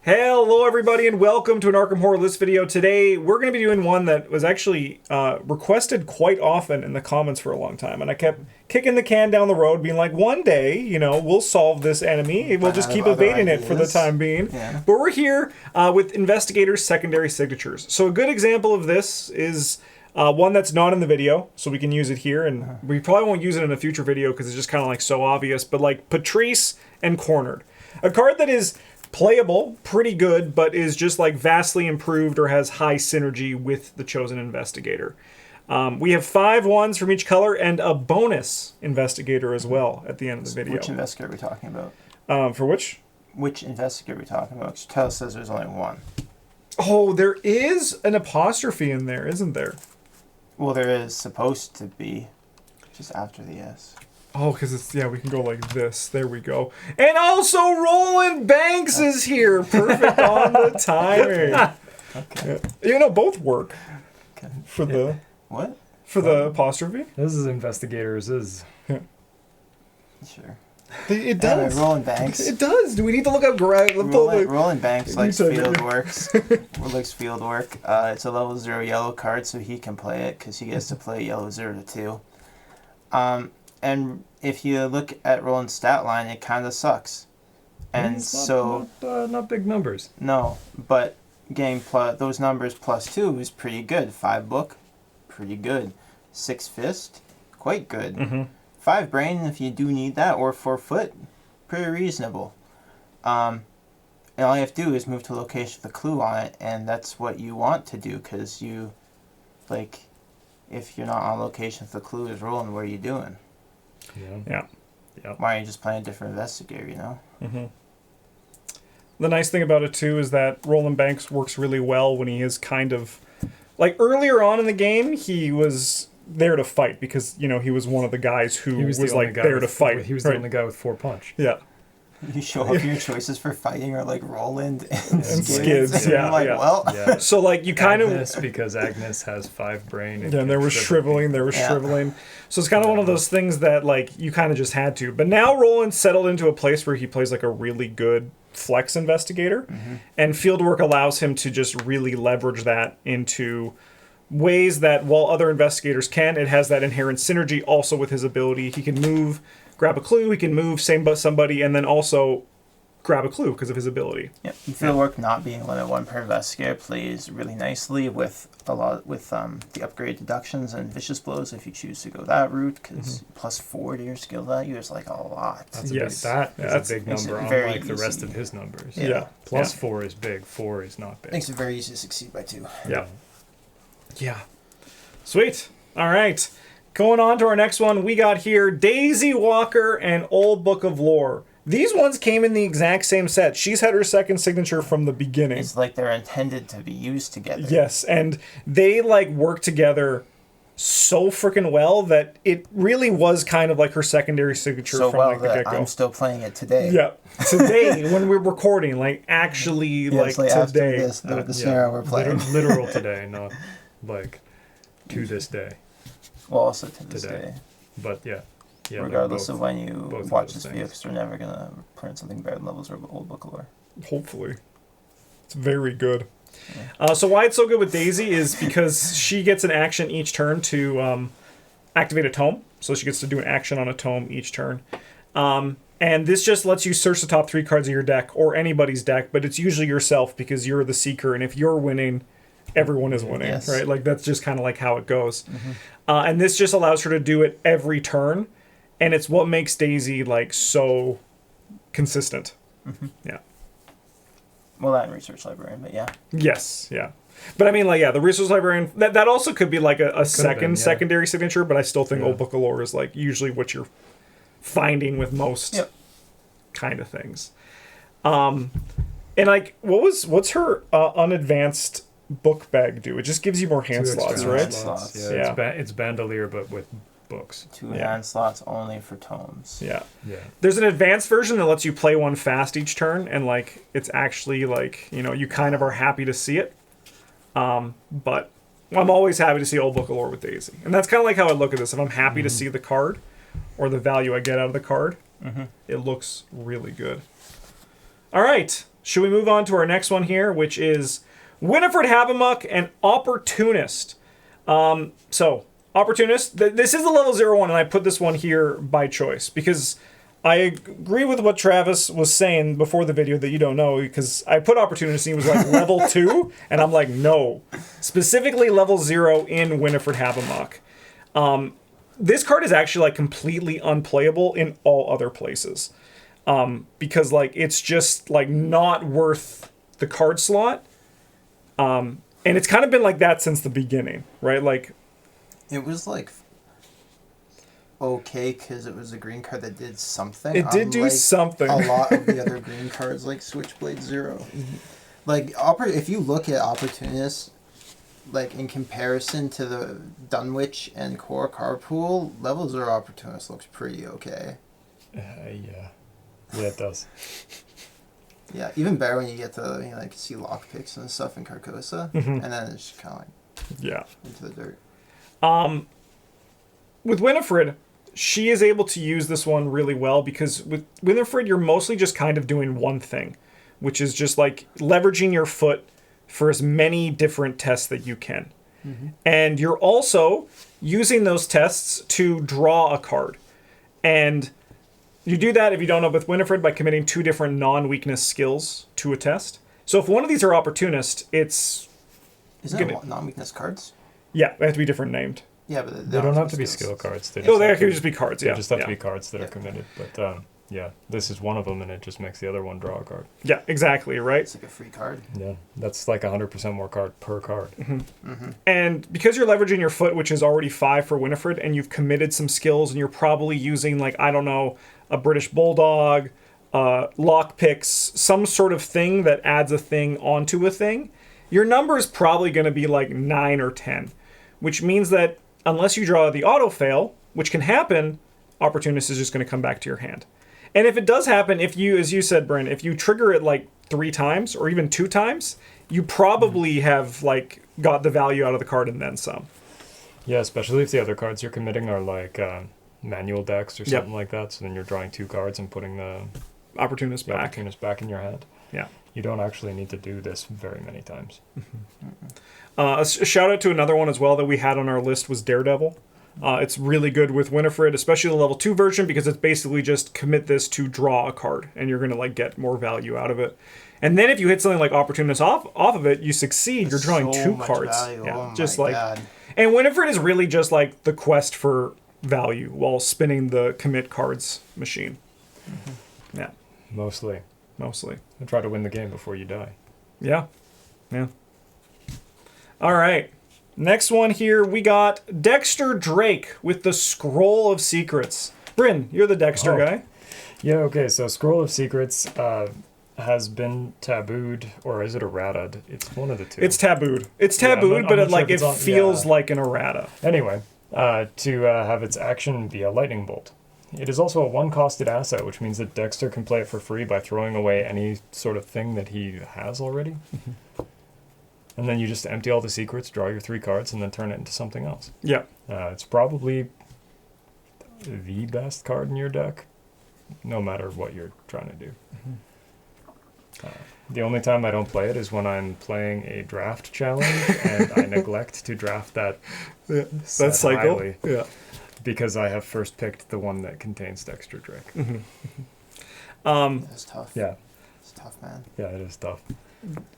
Hello everybody and welcome to an Arkham Horror List video. Today we're going to be doing one that was actually requested quite often in the comments for a long time, and I kept kicking the can down the road being like, one day, you know, we'll solve this enemy, we'll just keep evading it for the time being. Yeah. But we're here with Investigator's secondary signatures. So a good example of this is one that's not in the video, so we can use it here, and we probably won't use it in a future video because it's just kind of like so obvious, but like Patrice and Cornered. A card that is playable, pretty good, but is just like vastly improved or has high synergy with the chosen investigator. We have 5 ones from each color and a bonus investigator as well at the end of the video. Which investigator are we talking about? For which? Which investigator are we talking about? Tell says there's only one. Oh, there is an apostrophe in there, isn't there? Well, there is supposed to be, just after the S. Oh, because it's, yeah, we can go like this. There we go. And also Roland Banks is here. Perfect on the timing. Okay. Yeah. You know, both work. Okay. For the... What? For the apostrophe. This is investigators. Yeah. Sure. It does. Roland Banks. It does. Do we need to look up... Roland Banks likes field works. Likes field work. It's a level 0 yellow card, so he can play it because he gets to play yellow 0 to 2. And if you look at Roland's stat line, it kind of sucks. And not big numbers. No, but getting those numbers +2 is pretty good. 5 book, pretty good. 6 fist, quite good. 5 brain if you do need that, or 4 foot, pretty reasonable. And all you have to do is move to a location with a clue on it, and that's what you want to do, because you, like, if you're not on location with a clue is rolling, what are you doing? Yeah. Why aren't you just playing a different investigator, you know? The nice thing about it, too, is that Roland Banks works really well when he is kind of... Like, earlier on in the game, he was there to fight because, you know, he was one of the guys who was like, there to fight. He was the only guy with 4 punch. Yeah. You show up, your choices for fighting are like Roland and Skids. Yeah, like, well. Yeah. So, like, you kind Agnes, because Agnes has 5 brain. And there was shriveling. So it's kind of one of those things that, like, you kind of just had to. But now Roland settled into a place where he plays, like, a really good flex investigator. And fieldwork allows him to just really leverage that into ways that, while other investigators can, it has that inherent synergy also with his ability. He can move, grab a clue, he can move, somebody, and then also grab a clue because of his ability. Yeah, fieldwork not being limit 1 per investigator plays really nicely with the upgrade deductions and vicious blows if you choose to go that route, because +4 to your skill value is like a lot. That's a big number, unlike the rest of his numbers. Yeah. +4 is big, 4 is not big. Makes it very easy to succeed by 2. Yeah. Sweet. All right. Going on to our next one, we got here Daisy Walker and Old Book of Lore. These ones came in the exact same set. She's had her second signature from the beginning. It's like they're intended to be used together. Yes, and they like work together so freaking well that it really was kind of like her secondary signature so from well like the that get-go. I'm still playing it today. Yeah, today when we're recording, like actually, like today. After this, the scenario we're playing. Literal today, not like to this day. Well, also to this day. But yeah, regardless of when you watch this video, because we're never going to print something better than levels or Old Book of Lore. Hopefully. It's very good. Yeah. So why it's so good with Daisy is because she gets an action each turn to activate a tome. So she gets to do an action on a tome each turn. And this just lets you search the top 3 cards of your deck, or anybody's deck, but it's usually yourself because you're the seeker, and if you're winning, everyone is winning, right? Like, that's just kind of like how it goes. And this just allows her to do it every turn, and it's what makes Daisy, like, so consistent. Yeah. Well, that and Research Librarian, but yeah. Yes, yeah. But I mean, like, yeah, the Research Librarian, that also could be like a secondary signature, but I still think Old Book of Lore is, like, usually what you're finding with most kind of things. And, like, what's her unadvanced book bag do? It just gives you more hand slots, right? Yeah. It's Bandolier, but with books. 2 hand slots only for tomes. Yeah. There's an advanced version that lets you play one fast each turn, and like it's actually like, you know, you kind of are happy to see it. But I'm always happy to see Old Book of Lore with Daisy, and that's kind of like how I look at this. If I'm happy to see the card or the value I get out of the card, it looks really good. All right. should we move on to our next one here, which is Winford Havok and Opportunist. So, Opportunist, this is the level 0 one, and I put this one here by choice, because I agree with what Travis was saying before the video that you don't know, because I put Opportunist and he was like level 2, and I'm like, no. Specifically level 0 in Winford Havok. This card is actually like completely unplayable in all other places. Because like it's just like not worth the card slot. And it's kind of been like that since the beginning, right? Like it was like okay because it was a green card that did something. It did do something. A lot of the other green cards like Switchblade 0. Like if you look at Opportunist, like in comparison to the Dunwich and Core card pool, level 0 Opportunist looks pretty okay. Yeah, it does. Yeah, even better when you get to like see lockpicks and stuff in Carcosa, and then it's just kind of like into the dirt. With Winifred, she is able to use this one really well because with Winifred, you're mostly just kind of doing one thing, which is just like leveraging your foot for as many different tests that you can. And you're also using those tests to draw a card. And you do that, if you don't know, with Winifred by committing 2 different non-weakness skills to a test. So if one of these are Opportunist, it's... Isn't it non-weakness cards? Yeah, they have to be different named. Yeah, but they don't have to be skill cards. They can just be cards, They just have to be cards that are committed. But yeah, this is one of them, and it just makes the other one draw a card. Yeah, exactly, right? It's like a free card. Yeah, that's like 100% more card per card. And because you're leveraging your foot, which is already 5 for Winifred, and you've committed some skills, and you're probably using, like, I don't know, a British Bulldog, lockpicks, some sort of thing that adds a thing onto a thing, your number is probably going to be like 9 or 10, which means that unless you draw the auto fail, which can happen, Opportunist is just going to come back to your hand. And if it does happen, if you, as you said, Bryn, if you trigger it like 3 times or even 2 times, you probably have like got the value out of the card and then some. Yeah, especially if the other cards you're committing are like manual decks or something like that. So then you're drawing 2 cards and putting the Opportunist back in your hand. Yeah. You don't actually need to do this very many times. A shout out to another one as well that we had on our list was Daredevil. It's really good with Winifred, especially the level 2 version, because it's basically just commit this to draw a card, and you're going to like get more value out of it. And then if you hit something like Opportunist off of it, you succeed. You're drawing so 2 much cards. Value. Yeah, oh just my like, God. And Winifred is really just like the quest for value while spinning the commit cards machine. Yeah, Mostly. And try to win the game before you die. Yeah. All right. Next one here, we got Dexter Drake with the Scroll of Secrets. Bryn, you're the Dexter guy. Yeah, okay, so Scroll of Secrets has been tabooed, or is it errata? It's one of the two. It's tabooed. It's tabooed, but it feels like an errata. Anyway, to have its action be a lightning bolt. It is also a 1-costed asset, which means that Dexter can play it for free by throwing away any sort of thing that he has already. And then you just empty all the secrets, draw your 3 cards, and then turn it into something else. Yeah. It's probably the best card in your deck, no matter what you're trying to do. The only time I don't play it is when I'm playing a draft challenge, and I neglect to draft that cycle. Highly. Yeah. Because I have first picked the one that contains Dexter Drake. That's tough. Yeah. It's tough, man. Yeah, it is tough.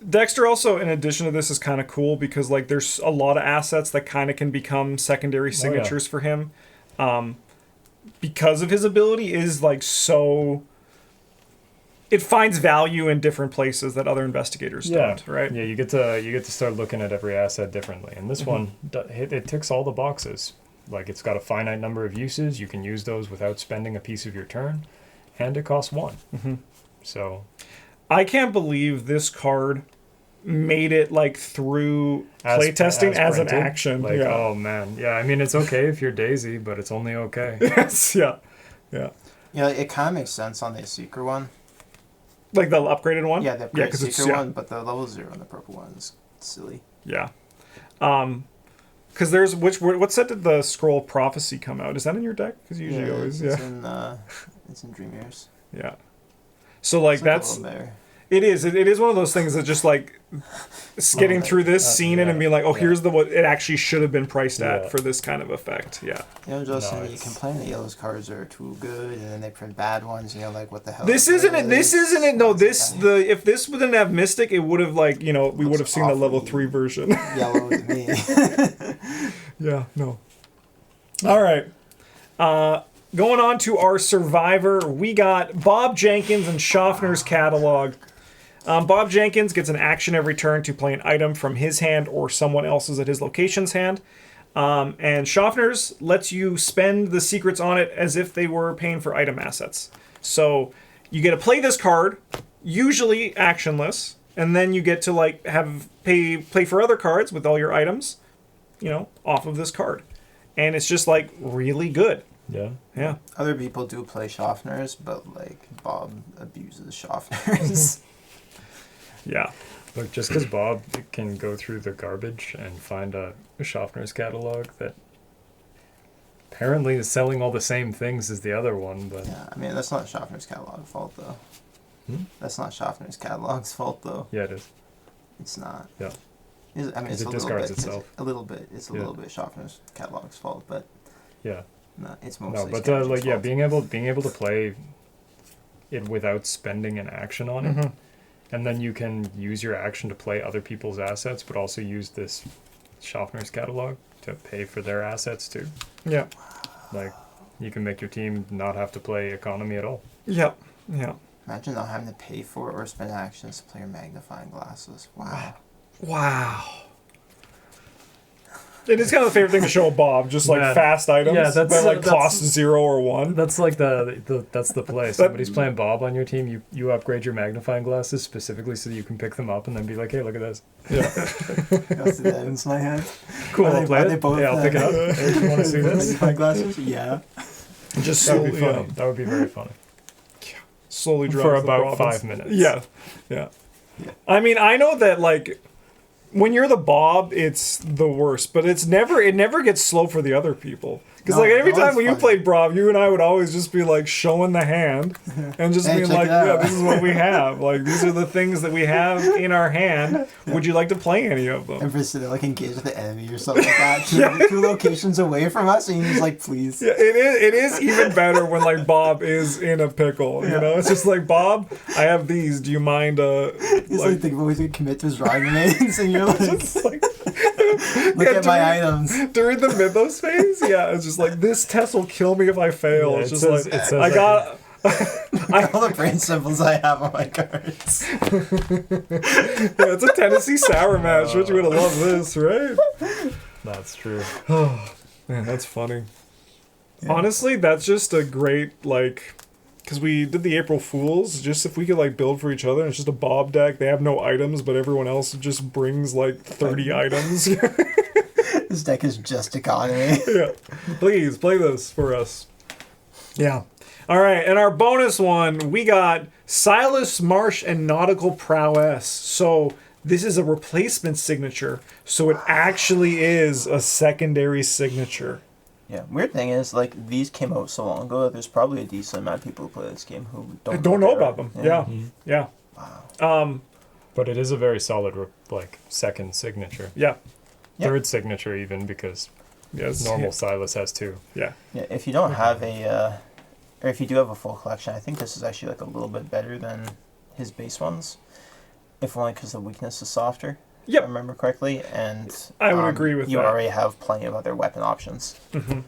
Dexter also, in addition to this, is kind of cool because like there's a lot of assets that kind of can become secondary signatures for him. Because of his ability is like so... It finds value in different places that other investigators don't, right? Yeah, you get to start looking at every asset differently. And this one, it ticks all the boxes. Like, it's got a finite number of uses. You can use those without spending a piece of your turn. And it costs 1. So... I can't believe this card made it, like, through playtesting as an action. Like, oh, man. Yeah, I mean, it's okay if you're Daisy, but it's only okay. Yes, yeah. Yeah, it kind of makes sense on the Seeker one. Like the upgraded one? Yeah, the upgraded Seeker one, but the level 0 on the purple one is silly. Yeah. Because there's what set did the Scroll of Prophecy come out? Is that in your deck? Because usually it's in Dream Years. Yeah. So like that's It is. It is one of those things that just like getting through this, seeing it, and being like, oh, here's the what it actually should have been priced at for this kind of effect. Yeah. You know, Justin, you complain that yellow's cards are too good, and then they print bad ones, and you're like, what the hell? This isn't it. This isn't it. No, if this didn't have Mystic, it would have like we would have seen the level 3 version. Yellow to me. Yeah. No. All right. Going on to our Survivor, we got Bob Jenkins and Schaffner's catalog. Bob Jenkins gets an action every turn to play an item from his hand or someone else's at his location's hand. And Schaffner's lets you spend the secrets on it as if they were paying for item assets. So you get to play this card, usually actionless, and then you get to like play for other cards with all your items, off of this card. And it's just like really good. Yeah. Yeah. Other people do play Schaffner's, but like Bob abuses Schaffner's. Yeah. Look, just because Bob can go through the garbage and find a Schaffner's catalog that apparently is selling all the same things as the other one, but... Yeah, I mean, that's not Schaffner's catalog's fault, though. That's not Schaffner's catalog's fault, though. Yeah, it is. It's not. Yeah. I mean, it's it discards itself. a little bit. It's a little bit Schaffner's catalog's fault, but... Yeah. No, it's mostly but being able to play it without spending an action on it, and then you can use your action to play other people's assets, but also use this Schaffner's catalog to pay for their assets too. Yeah. Like, you can make your team not have to play economy at all. Yep. Yeah. Imagine not having to pay for or spend actions to play your magnifying glasses. Wow. Wow. It is kind of the favorite thing to show Bob, just like fast items, but like cost 0 or 1. That's like that's the play. Somebody's playing Bob on your team. You upgrade your magnifying glasses specifically so that you can pick them up and then be like, hey, look at this. Yeah. That's the items in my hand. Cool. I'll play it. Both, I'll pick it up. Hey, do you want to see this? Magnifying glasses? Yeah. Just that would be funny. That would be very funny. Slowly drops for about 5 minutes. Yeah. I mean, I know that like when you're the Bob, it's the worst, but it never gets slow for the other people. Because like every time when you played Bob, you and I would always just be like showing the hand and just being like, yeah, this is what we have. Like these are the things that we have in our hand. Would you like to play any of them? And for sitting like engaged with the enemy or something like that, two locations away from us, and he's like, please. Yeah, it is even better when like Bob is in a pickle. It's just like, Bob, I have these. Do you mind? He's like thinking about to commit to his drawing remains, and you're like. Look at my items. During the mythos phase, it's just like, this test will kill me if I fail. Yeah, it's just like, I got all the brain symbols I have on my cards. It's a Tennessee Sour match. Don't you would have loved this, right? That's true. Oh, man, that's funny. Yeah. Honestly, that's just a great, like... Because we did the April Fools, just if we could like build for each other, and it's just a Bob deck. They have no items, but everyone else just brings like 30 items. This deck is just economy. Yeah. Please, play this for us. Yeah. All right, and our bonus one, we got Silas Marsh and Nautical Prowess. So this is a replacement signature, so it actually is a secondary signature. Yeah, weird thing is, like, these came out so long ago that there's probably a decent amount of people who play this game who don't know about them. Yeah. Wow. But it is a very solid, second signature. Yeah. Third signature, even, because normal Silas has 2. Yeah. Yeah, if you don't have or if you do have a full collection, I think this is actually, like, a little bit better than his base ones. If only because the weakness is softer. Yep. If I remember correctly, and I would agree with you that. You already have plenty of other weapon options. Mm-hmm.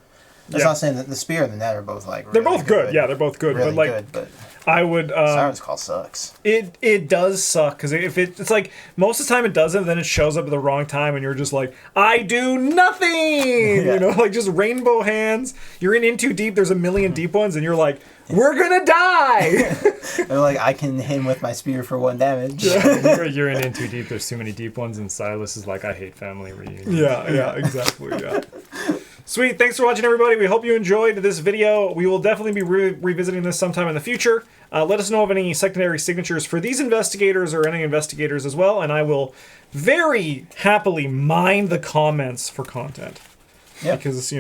That's not saying that the spear and the net are both like really they're both good. Yeah, they're both good. Really but like, good, but I would. Siren's Call sucks. It does suck because if it's like most of the time it doesn't, then it shows up at the wrong time, and you're just like, I do nothing. Like just rainbow hands. You're in too deep. There's a million deep ones, and you're like, we're gonna die. They're like, I can hit him with my spear for 1 damage. You're in too deep. There's too many deep ones, and Silas is like, I hate family reunions. Yeah, exactly. Yeah. Sweet. Thanks for watching, everybody. We hope you enjoyed this video. We will definitely be revisiting this sometime in the future. Let us know of any secondary signatures for these investigators or any investigators as well, and I will very happily mine the comments for content. Yeah. Because,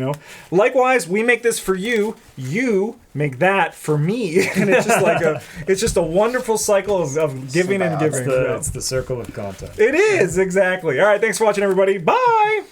likewise, we make this for you. You make that for me. And it's just like it's just a wonderful cycle of giving and giving. It's the circle of content. It is, exactly. All right, thanks for watching, everybody. Bye.